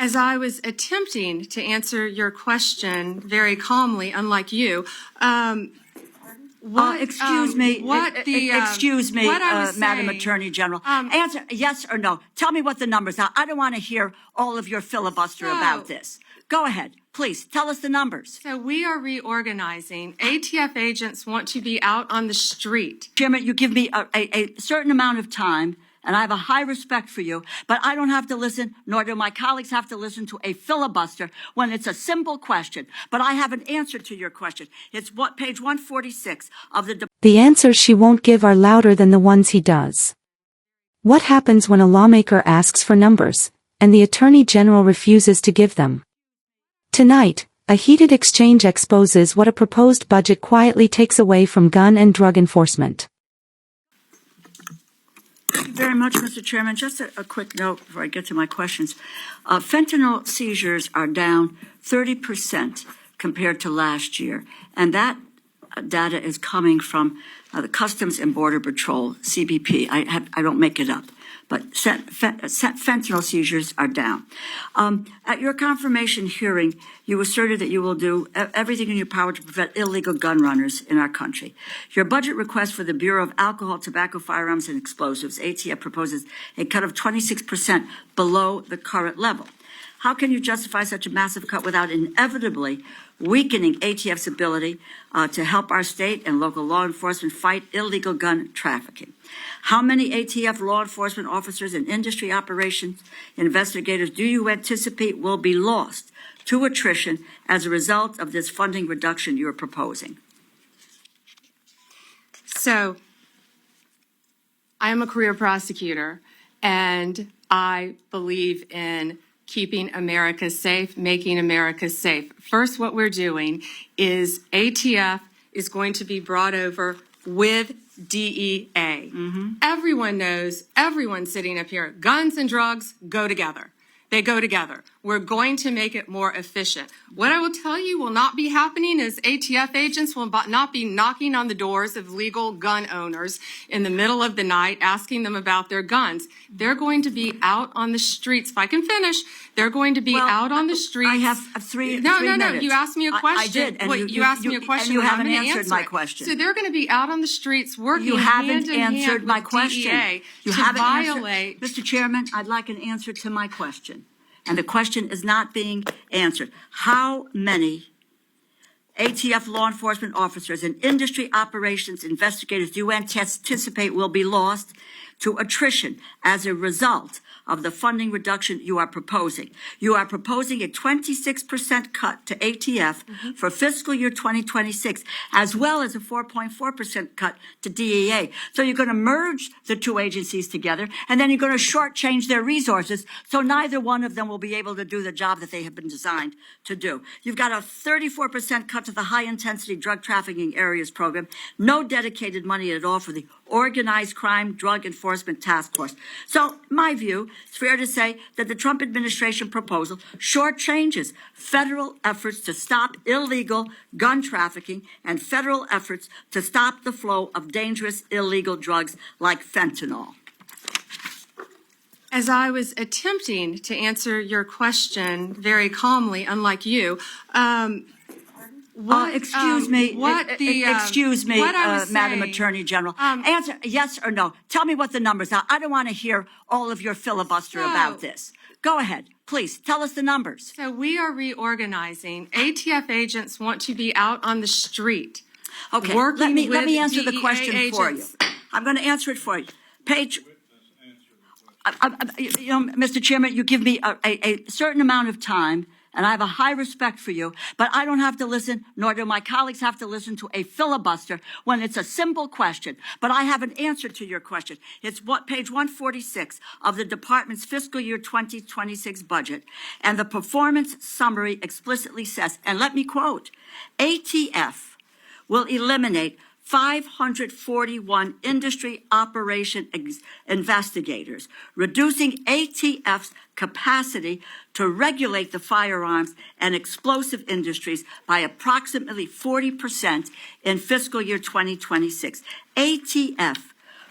As I was attempting to answer your question very calmly, unlike you, excuse me, Madam Attorney General. Answer yes or no. Tell me what the numbers are. I don't want to hear all of your filibuster about this. Go ahead, please. Tell us the numbers. So we are reorganizing. ATF agents want to be out on the street. Chairman, you give me a certain amount of time, and I have a high respect for you, but I don't have to listen, nor do my colleagues have to listen to a filibuster when it's a simple question. But I have an answer to your question. It's page 146 of the... The answers she won't give are louder than the ones he does. What happens when a lawmaker asks for numbers, and the Attorney General refuses to give them? Tonight, a heated exchange exposes what a proposed budget quietly takes away from gun and drug enforcement. Thank you very much, Mr. Chairman. Just a quick note before I get to my questions. Fentanyl seizures are down 30% compared to last year, and that data is coming from the Customs and Border Patrol, CBP. I don't make it up, but fentanyl seizures are down. At your confirmation hearing, you asserted that you will do everything in your power to prevent illegal gun runners in our country. Your budget request for the Bureau of Alcohol, Tobacco, Firearms, and Explosives, ATF, proposes a cut of 26% below the current level. How can you justify such a massive cut without inevitably weakening ATF's ability to help our state and local law enforcement fight illegal gun trafficking? How many ATF law enforcement officers and industry operations investigators do you anticipate will be lost to attrition as a result of this funding reduction you're proposing? So, I am a career prosecutor, and I believe in keeping America safe, making America safe. First, what we're doing is ATF is going to be brought over with DEA. Everyone knows, everyone sitting up here, guns and drugs go together. They go together. We're going to make it more efficient. What I will tell you will not be happening is ATF agents will not be knocking on the doors of legal gun owners in the middle of the night asking them about their guns. They're going to be out on the streets. If I can finish, they're going to be out on the streets. I have three No. minutes. You asked me a question. I did. And you asked me a question. And you haven't answered answered my question. So they're going to be out on the streets working You haven't hand in hand answered my with question. DEA You to haven't violate. Mr. Chairman, I'd like an answer to my question. And the question is not being answered. How many ATF law enforcement officers and industry operations investigators do you anticipate will be lost to attrition as a result of the funding reduction you are proposing? You are proposing a 26% cut to ATF for fiscal year 2026, as well as a 4.4% cut to DEA. So you're going to merge the two agencies together, and then you're going to shortchange their resources, so neither one of them will be able to do the job that they have been designed to do. You've got a 34% cut to the high-intensity drug trafficking areas program, no dedicated money at all for the Organized Crime Drug Enforcement Task Force. So, my view, it's fair to say that the Trump administration proposal shortchanges federal efforts to stop illegal gun trafficking and federal efforts to stop the flow of dangerous illegal drugs like fentanyl. As I was attempting to answer your question very calmly, unlike you, Excuse me, Madam Attorney General. Answer yes or no. Tell me what the numbers are. I don't want to hear all of your filibuster about this. Go ahead, please. Tell us the numbers. So we are reorganizing. ATF agents want to be out on the street. Okay, let me answer the question for you. I'm going to answer it for you. Page. Mr. Chairman, you give me a certain amount of time, and I have a high respect for you, but I don't have to listen, nor do my colleagues have to listen to a filibuster when it's a simple question. But I have an answer to your question. It's page 146 of the department's fiscal year 2026 budget, and the performance summary explicitly says, and let me quote, ATF will eliminate 541 industry operation investigators, reducing ATF's capacity to regulate the firearms and explosive industries by approximately 40% in fiscal year 2026. ATF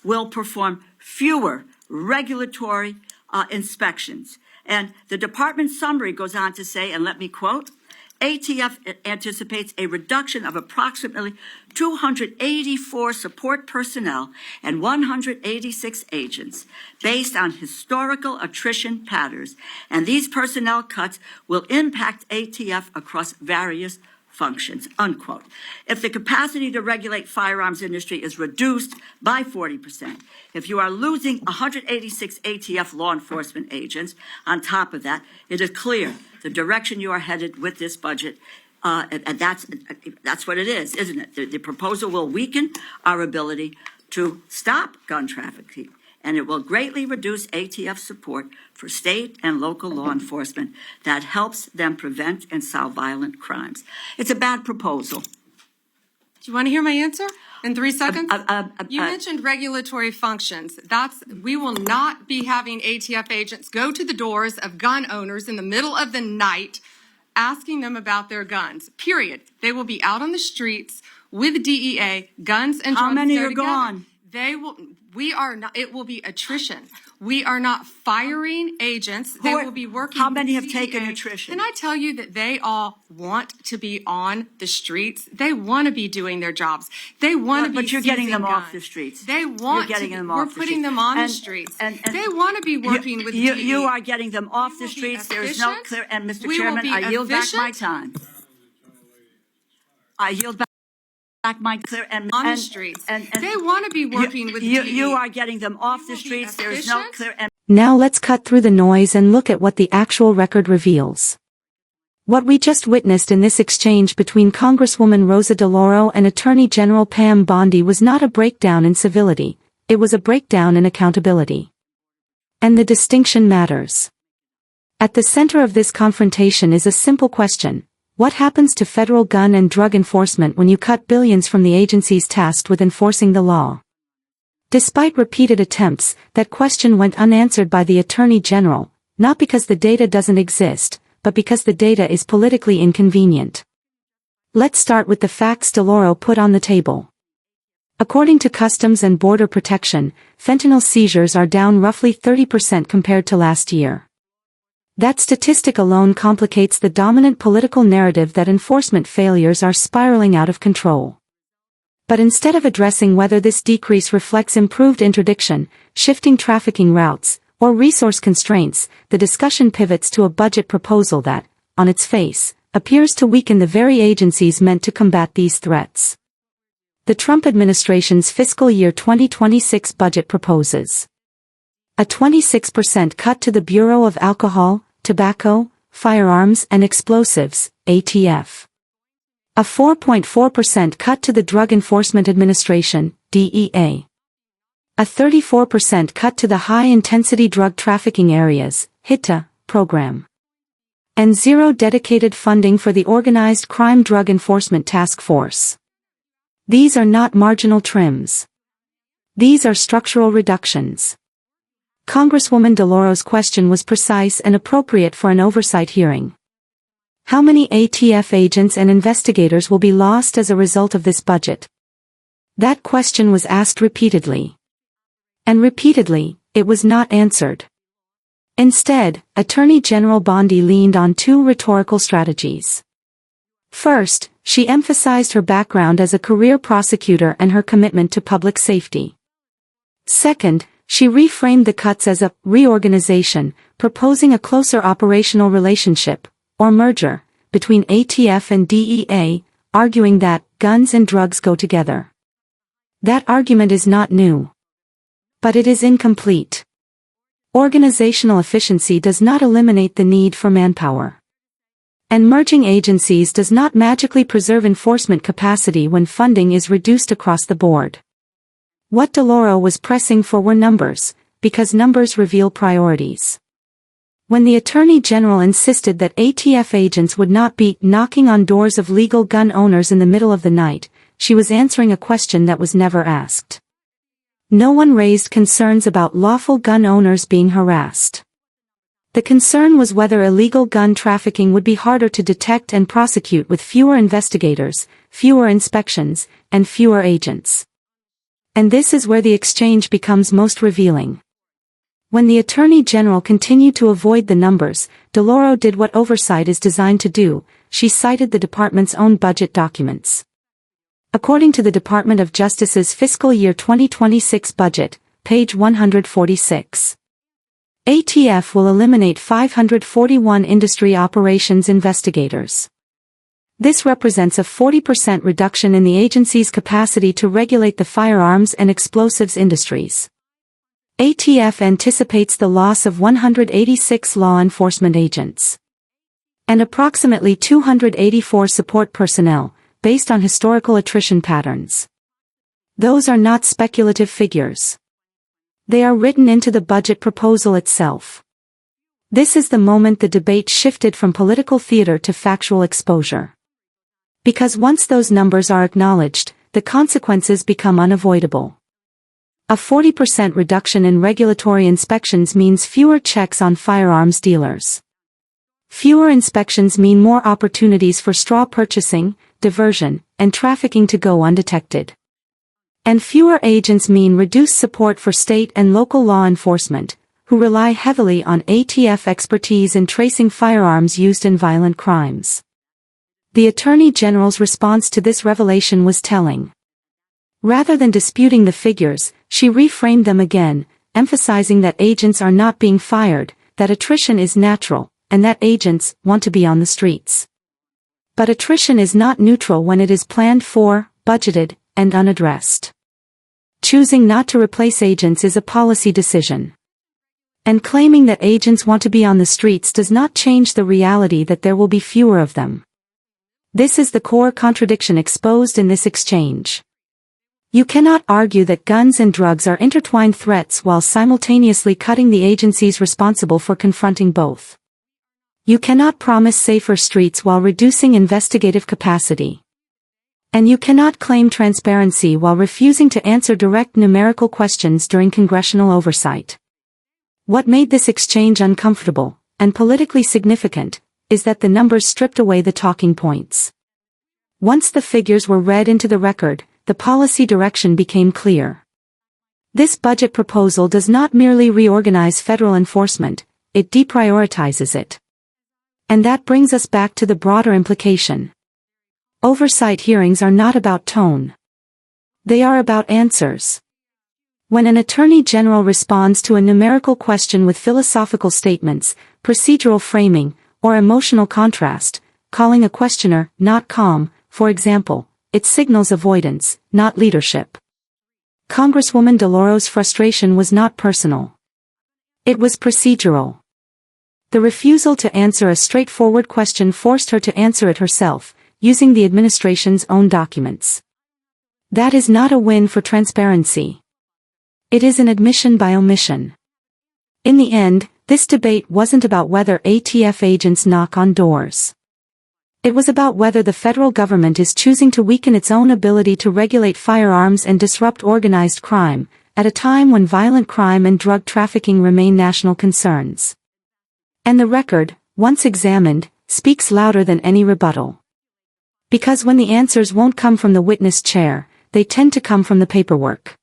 will perform fewer regulatory inspections And the department summary goes on to say, and let me quote, ATF anticipates a reduction of approximately 284 support personnel and 186 agents based on historical attrition patterns, and these personnel cuts will impact ATF across various functions, unquote. If the capacity to regulate firearms industry is reduced by 40%, if you are losing 186 ATF law enforcement agents on top of that, it is clear the direction you are headed with this budget, and that's what it is, isn't it? The proposal will weaken our ability to stop gun trafficking, and it will greatly reduce ATF support for state and local law enforcement that helps them prevent and solve violent crimes. It's a bad proposal. Do you want to hear my answer in 3 seconds? You mentioned regulatory functions. We will not be having ATF agents go to the doors of gun owners in the middle of the night asking them about their guns, period. They will be out on the streets with DEA, guns and drugs. How many there are together. gone? We are not, it will be attrition. We are not firing agents. They will be working. How many with have DEA. taken attrition? Can I tell you that they all want to be on the streets? They want to be doing their jobs. They want to be But you're getting them seizing off guns. the streets. They want You're getting to. them off We're the putting streets. them on the And- streets. and They want to be working with DEA. You are getting them off the will be streets. There is no efficient. clear, and Mr. We will Chairman, be I yield back my efficient. time. I yield back my clear and On the streets. They want to be working with DEA. You are getting them off the will be streets. There is no efficient. clear and Now let's cut through the noise and look at what the actual record reveals. What we just witnessed in this exchange between Congresswoman Rosa DeLauro and Attorney General Pam Bondi was not a breakdown in civility, it was a breakdown in accountability. And the distinction matters. At the center of this confrontation is a simple question: what happens to federal gun and drug enforcement when you cut billions from the agencies tasked with enforcing the law? Despite repeated attempts, that question went unanswered by the Attorney General, not because the data doesn't exist, but because the data is politically inconvenient. Let's start with the facts DeLauro put on the table. According to Customs and Border Protection, fentanyl seizures are down roughly 30% compared to last year. That statistic alone complicates the dominant political narrative that enforcement failures are spiraling out of control. But instead of addressing whether this decrease reflects improved interdiction, shifting trafficking routes, or resource constraints, the discussion pivots to a budget proposal that, on its face, appears to weaken the very agencies meant to combat these threats. The Trump administration's fiscal year 2026 budget proposes a 26% cut to the Bureau of Alcohol, Tobacco, Firearms and Explosives, ATF. A 4.4% cut to the Drug Enforcement Administration, DEA. A 34% cut to the High-Intensity Drug Trafficking Areas, HITA, program. And zero dedicated funding for the Organized Crime Drug Enforcement Task Force. These are not marginal trims. These are structural reductions. Congresswoman DeLauro's question was precise and appropriate for an oversight hearing. How many ATF agents and investigators will be lost as a result of this budget? That question was asked repeatedly. And repeatedly, it was not answered. Instead, Attorney General Bondi leaned on two rhetorical strategies. First, she emphasized her background as a career prosecutor and her commitment to public safety. Second, she reframed the cuts as a reorganization, proposing a closer operational relationship, or merger, between ATF and DEA, arguing that guns and drugs go together. That argument is not new. But it is incomplete. Organizational efficiency does not eliminate the need for manpower. And merging agencies does not magically preserve enforcement capacity when funding is reduced across the board. What DeLauro was pressing for were numbers, because numbers reveal priorities. When the Attorney General insisted that ATF agents would not be knocking on doors of legal gun owners in the middle of the night, she was answering a question that was never asked. No one raised concerns about lawful gun owners being harassed. The concern was whether illegal gun trafficking would be harder to detect and prosecute with fewer investigators, fewer inspections, and fewer agents. And this is where the exchange becomes most revealing. When the Attorney General continued to avoid the numbers, DeLauro did what Oversight is designed to do: she cited the department's own budget documents. According to the Department of Justice's fiscal year 2026 budget, page 146. ATF will eliminate 541 industry operations investigators. This represents a 40% reduction in the agency's capacity to regulate the firearms and explosives industries. ATF anticipates the loss of 186 law enforcement agents and approximately 284 support personnel, based on historical attrition patterns. Those are not speculative figures. They are written into the budget proposal itself. This is the moment the debate shifted from political theater to factual exposure. Because once those numbers are acknowledged, the consequences become unavoidable. A 40% reduction in regulatory inspections means fewer checks on firearms dealers. Fewer inspections mean more opportunities for straw purchasing, diversion, and trafficking to go undetected. And fewer agents mean reduced support for state and local law enforcement, who rely heavily on ATF expertise in tracing firearms used in violent crimes. The Attorney General's response to this revelation was telling. Rather than disputing the figures, she reframed them again, emphasizing that agents are not being fired, that attrition is natural, and that agents want to be on the streets. But attrition is not neutral when it is planned for, budgeted, and unaddressed. Choosing not to replace agents is a policy decision. And claiming that agents want to be on the streets does not change the reality that there will be fewer of them. This is the core contradiction exposed in this exchange. You cannot argue that guns and drugs are intertwined threats while simultaneously cutting the agencies responsible for confronting both. You cannot promise safer streets while reducing investigative capacity. And you cannot claim transparency while refusing to answer direct numerical questions during congressional oversight. What made this exchange uncomfortable, and politically significant, is that the numbers stripped away the talking points. Once the figures were read into the record, the policy direction became clear. This budget proposal does not merely reorganize federal enforcement, it deprioritizes it. And that brings us back to the broader implication. Oversight hearings are not about tone. They are about answers. When an attorney general responds to a numerical question with philosophical statements, procedural framing, or emotional contrast, calling a questioner not calm, for example, it signals avoidance, not leadership. Congresswoman DeLauro's frustration was not personal. It was procedural. The refusal to answer a straightforward question forced her to answer it herself, using the administration's own documents. That is not a win for transparency. It is an admission by omission. In the end, this debate wasn't about whether ATF agents knock on doors. It was about whether the federal government is choosing to weaken its own ability to regulate firearms and disrupt organized crime, at a time when violent crime and drug trafficking remain national concerns. And the record, once examined, speaks louder than any rebuttal. Because when the answers won't come from the witness chair, they tend to come from the paperwork.